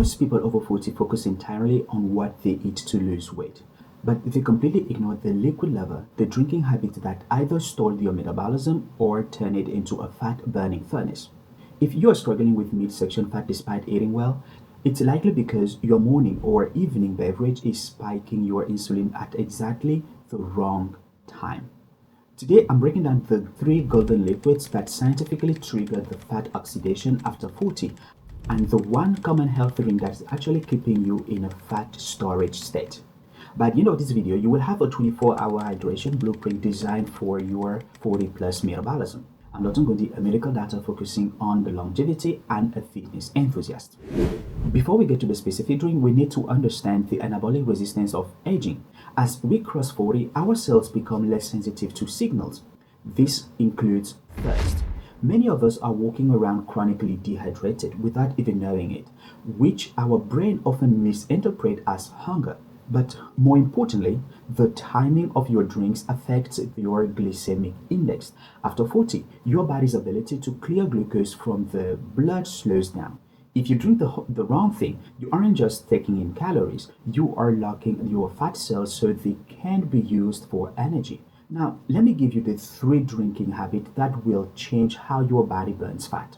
Most people over 40 focus entirely on what they eat to lose weight, but they completely ignore the liquid level, the drinking habit that either stall your metabolism or turn it into a fat-burning furnace. If you are struggling with midsection fat despite eating well, it's likely because your morning or evening beverage is spiking your insulin at exactly the wrong time. Today, I'm breaking down the 3 golden liquids that scientifically trigger the fat oxidation after 40 and the one common health drink that's actually keeping you in a fat storage state. By the end of this video, you will have a 24-hour hydration blueprint designed for your 40-plus metabolism. I'm Dr. Ngondi, a medical doctor focusing on the longevity and a fitness enthusiast. Before we get to the specific drink, we need to understand the anabolic resistance of aging. As we cross 40, our cells become less sensitive to signals. This includes thirst. Many of us are walking around chronically dehydrated without even knowing it, which our brain often misinterprets as hunger. But more importantly, the timing of your drinks affects your glycemic index. After 40, your body's ability to clear glucose from the blood slows down. If you drink the wrong thing, you aren't just taking in calories, you are locking your fat cells so they can't be used for energy. Now, let me give you the 3 drinking habits that will change how your body burns fat.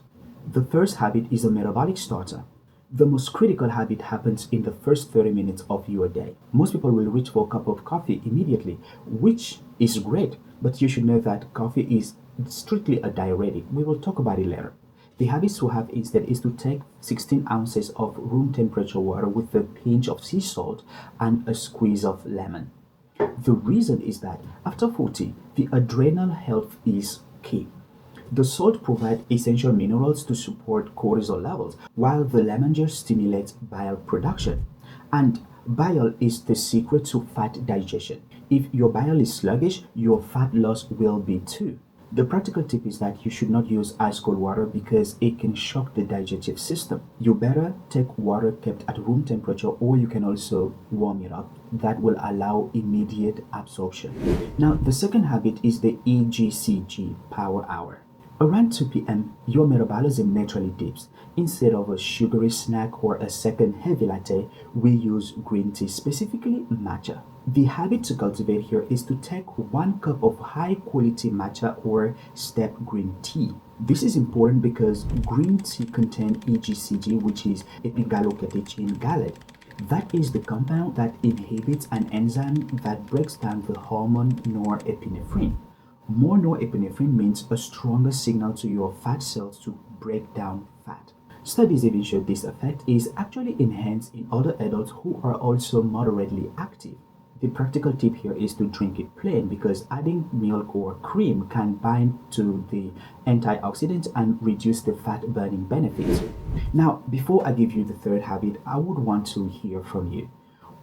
The first habit is a metabolic starter. The most critical habit happens in the first 30 minutes of your day. Most people will reach for a cup of coffee immediately, which is great, but you should know that coffee is strictly a diuretic. We will talk about it later. The habits to have instead is to take 16 ounces of room temperature water with a pinch of sea salt and a squeeze of lemon. The reason is that after 40, the adrenal health is key. The salt provides essential minerals to support cortisol levels, while the lemon juice stimulates bile production. And bile is the secret to fat digestion. If your bile is sluggish, your fat loss will be too. The practical tip is that you should not use ice cold water because it can shock the digestive system. You better take water kept at room temperature, or you can also warm it up. That will allow immediate absorption. Now, the second habit is the EGCG Power Hour. Around 2 p.m., your metabolism naturally dips. Instead of a sugary snack or a second heavy latte, we use green tea, specifically matcha. The habit to cultivate here is to take 1 cup of high-quality matcha or stepped green tea. This is important because green tea contains EGCG, which is epigallocatechin gallate. That is the compound that inhibits an enzyme that breaks down the hormone norepinephrine. More norepinephrine means a stronger signal to your fat cells to break down fat. Studies even show this effect is actually enhanced in older adults who are also moderately active. The practical tip here is to drink it plain because adding milk or cream can bind to the antioxidants and reduce the fat burning benefits. Now, before I give you the third habit, I would want to hear from you.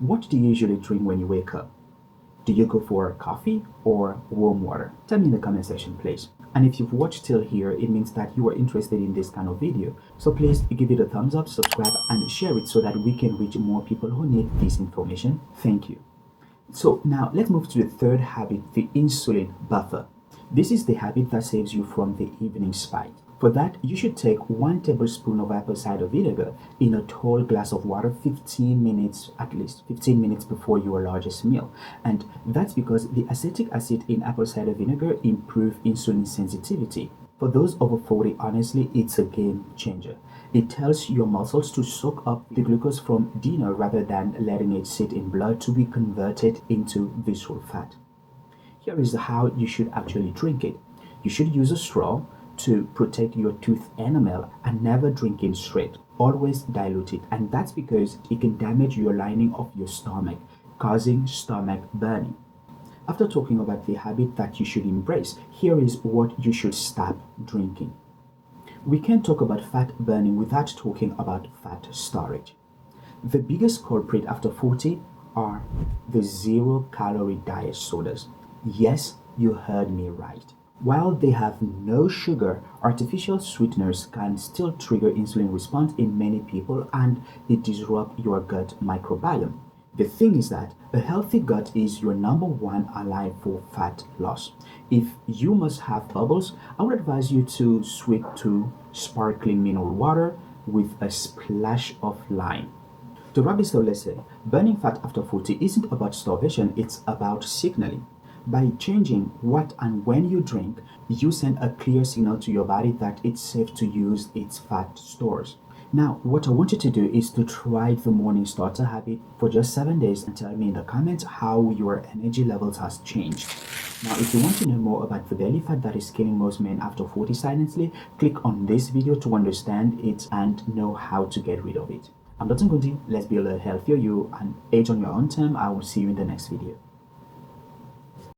What do you usually drink when you wake up? Do you go for coffee or warm water? Tell me in the comment section, please. And if you've watched till here, it means that you are interested in this kind of video. So please give it a thumbs up, subscribe, and share it so that we can reach more people who need this information. Thank you. So now let's move to the third habit, the insulin buffer. This is the habit that saves you from the evening spike. For that, you should take 1 tablespoon of apple cider vinegar in a tall glass of water 15 minutes, at least 15 minutes before your largest meal. And that's because the acetic acid in apple cider vinegar improves insulin sensitivity. For those over 40, honestly, it's a game changer. It tells your muscles to soak up the glucose from dinner rather than letting it sit in blood to be converted into visceral fat. Here is how you should actually drink it. You should use a straw to protect your tooth enamel and never drink it straight. Always dilute it, and that's because it can damage your lining of your stomach, causing stomach burning. After talking about the habit that you should embrace, here is what you should stop drinking. We can't talk about fat burning without talking about fat storage. The biggest culprit after 40 are the 0-calorie diet sodas. Yes, you heard me right. While they have no sugar, artificial sweeteners can still trigger insulin response in many people, and it disrupts your gut microbiome. The thing is that a healthy gut is your #1 ally for fat loss. If you must have bubbles, I would advise you to switch to sparkling mineral water, with a splash of lime. To wrap this up, let's say burning fat after 40 isn't about starvation, it's about signaling. By changing what and when you drink, you send a clear signal to your body that it's safe to use its fat stores. Now, what I want you to do is to try the morning starter habit for just 7 days and tell me in the comments how your energy levels has changed. Now, if you want to know more about the belly fat that is killing most men after 40 silently, click on this video to understand it and know how to get rid of it. I'm Dr. Gundi. Let's build a healthier you and age on your own term. I will see you in the next video.